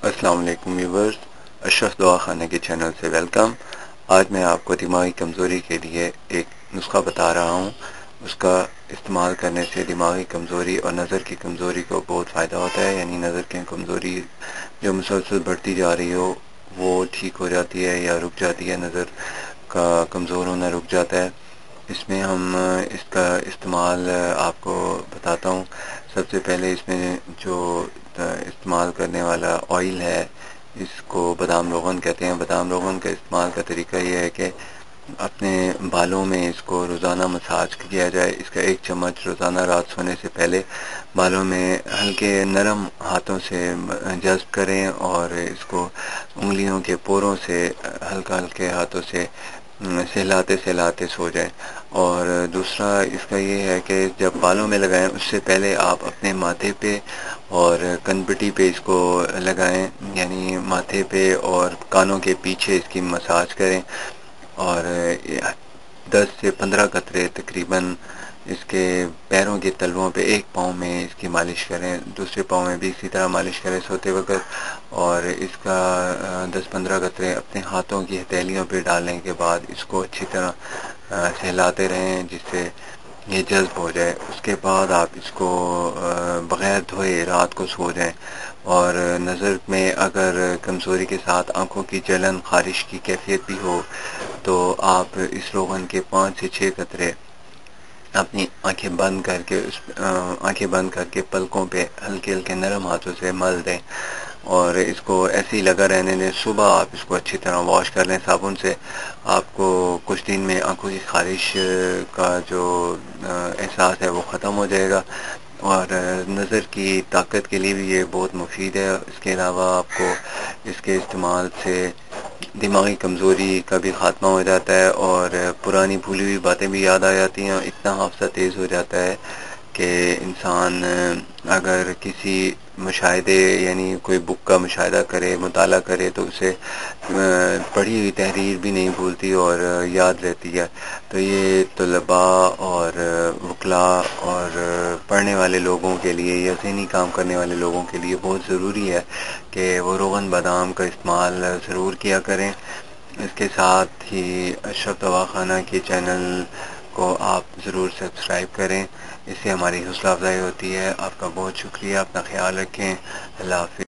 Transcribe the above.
السلام علیکم ویورز، اشرف دعا خانہ کے چینل سے ویلکم۔ آج میں آپ کو دماغی کمزوری کے لیے ایک نسخہ بتا رہا ہوں۔ اس کا استعمال کرنے سے دماغی کمزوری اور نظر کی کمزوری کو بہت فائدہ ہوتا ہے، یعنی نظر کی کمزوری جو مسلسل بڑھتی جا رہی ہو وہ ٹھیک ہو جاتی ہے یا رک جاتی ہے، نظر کا کمزور ہونا رک جاتا ہے۔ اس میں ہم اس کا استعمال آپ کو بتاتا ہوں۔ سب سے پہلے اس میں جو استعمال کرنے والا آئل ہے، اس کو بادام روغن کہتے ہیں۔ بادام روغن کا استعمال کا طریقہ یہ ہے کہ اپنے بالوں میں اس کو روزانہ مساج کیا جائے۔ اس کا 1 چمچ روزانہ رات سونے سے پہلے بالوں میں ہلکے نرم ہاتھوں سے جذب کریں اور اس کو انگلیوں کے پوروں سے ہلکے ہاتھوں سے سہلاتے سو جائیں۔ اور دوسرا اس کا یہ ہے کہ جب بالوں میں لگائیں اس سے پہلے آپ اپنے ماتھے پہ اور کنپٹی پہ اس کو لگائیں، یعنی ماتھے پہ اور کانوں کے پیچھے اس کی مساج کریں، اور 10 سے 15 قطرے تقریباً اس کے پیروں کے تلوؤں پہ، ایک پاؤں میں اس کی مالش کریں، دوسرے پاؤں میں بھی اسی طرح مالش کریں سوتے وقت، اور اس کا 10-15 قطرے اپنے ہاتھوں کی ہتھیلیوں پہ ڈالنے کے بعد اس کو اچھی طرح سہلاتے رہیں جس سے یہ جذب ہو جائے۔ اس کے بعد آپ اس کو بغیر دھوئے رات کو سو جائیں۔ اور نظر میں اگر کمزوری کے ساتھ آنکھوں کی جلن، خارش کی کیفیت بھی ہو تو آپ اس روغن کے 5 سے 6 قطرے اپنی آنکھیں بند کر کے پلکوں پہ ہلکے نرم ہاتھوں سے مل دیں، اور اس کو ایسے ہی لگا رہنے دیں۔ صبح آپ اس کو اچھی طرح واش کر لیں صابن سے۔ آپ کو کچھ دن میں آنکھوں کی خارش کا جو احساس ہے وہ ختم ہو جائے گا، اور نظر کی طاقت کے لیے بھی یہ بہت مفید ہے۔ اس کے علاوہ آپ کو اس کے استعمال سے دماغی کمزوری کا بھی خاتمہ ہو جاتا ہے، اور پرانی بھولی ہوئی باتیں بھی یاد آ جاتی ہیں۔ اتنا حافظہ تیز ہو جاتا ہے کہ انسان اگر کسی مشاہدے، یعنی کوئی بک کا مشاہدہ کرے، مطالعہ کرے، تو اسے پڑھی ہوئی تحریر بھی نہیں بھولتی اور یاد رہتی ہے۔ تو یہ طلباء اور وکلاء اور پڑھنے والے لوگوں کے لیے یا ذہنی کام کرنے والے لوگوں کے لیے بہت ضروری ہے کہ وہ روغن بادام کا استعمال ضرور کیا کریں۔ اس کے ساتھ ہی اشرف دوا خانہ کے چینل کو آپ ضرور سبسکرائب کریں، اس سے ہماری حوصلہ افزائی ہوتی ہے۔ آپ کا بہت شکریہ، اپنا خیال رکھیں، اللہ حافظ۔